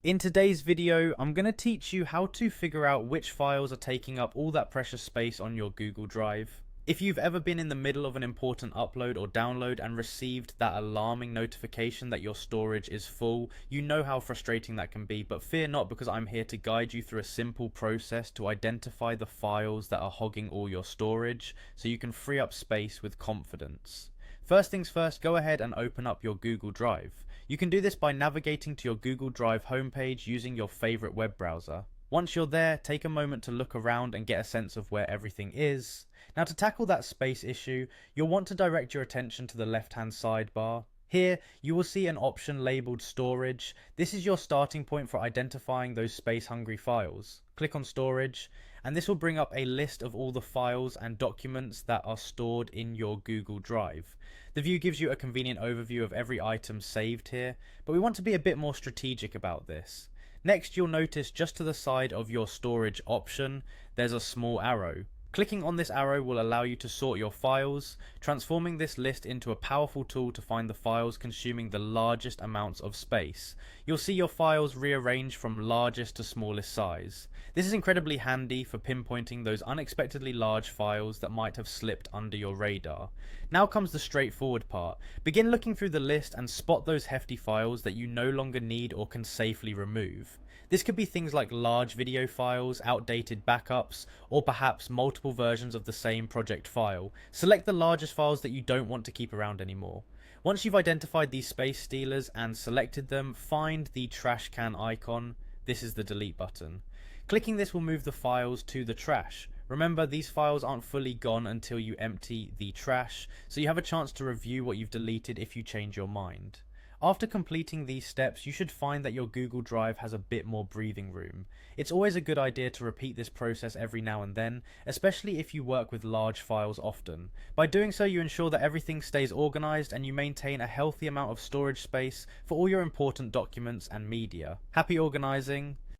In today's video, I'm going to teach you how to figure out which files are taking up all that precious space on your Google Drive. If you've ever been in the middle of an important upload or download and received that alarming notification that your storage is full, you know how frustrating that can be, but fear not, because I'm here to guide you through a simple process to identify the files that are hogging all your storage so you can free up space with confidence. First things first, go ahead and open up your Google Drive. You can do this by navigating to your Google Drive homepage using your favorite web browser. Once you're there, take a moment to look around and get a sense of where everything is. Now, to tackle that space issue, you'll want to direct your attention to the left-hand sidebar. Here, you will see an option labeled Storage. This is your starting point for identifying those space-hungry files. Click on Storage, and this will bring up a list of all the files and documents that are stored in your Google Drive. The view gives you a convenient overview of every item saved here, but we want to be a bit more strategic about this. Next, you'll notice just to the side of your storage option, there's a small arrow. Clicking on this arrow will allow you to sort your files, transforming this list into a powerful tool to find the files consuming the largest amounts of space. You'll see your files rearranged from largest to smallest size. This is incredibly handy for pinpointing those unexpectedly large files that might have slipped under your radar. Now comes the straightforward part. Begin looking through the list and spot those hefty files that you no longer need or can safely remove. This could be things like large video files, outdated backups, or perhaps multiple versions of the same project file. Select the largest files that you don't want to keep around anymore. Once you've identified these space stealers and selected them, find the trash can icon. This is the delete button. Clicking this will move the files to the trash. Remember, these files aren't fully gone until you empty the trash, so you have a chance to review what you've deleted if you change your mind. After completing these steps, you should find that your Google Drive has a bit more breathing room. It's always a good idea to repeat this process every now and then, especially if you work with large files often. By doing so, you ensure that everything stays organized and you maintain a healthy amount of storage space for all your important documents and media. Happy organizing!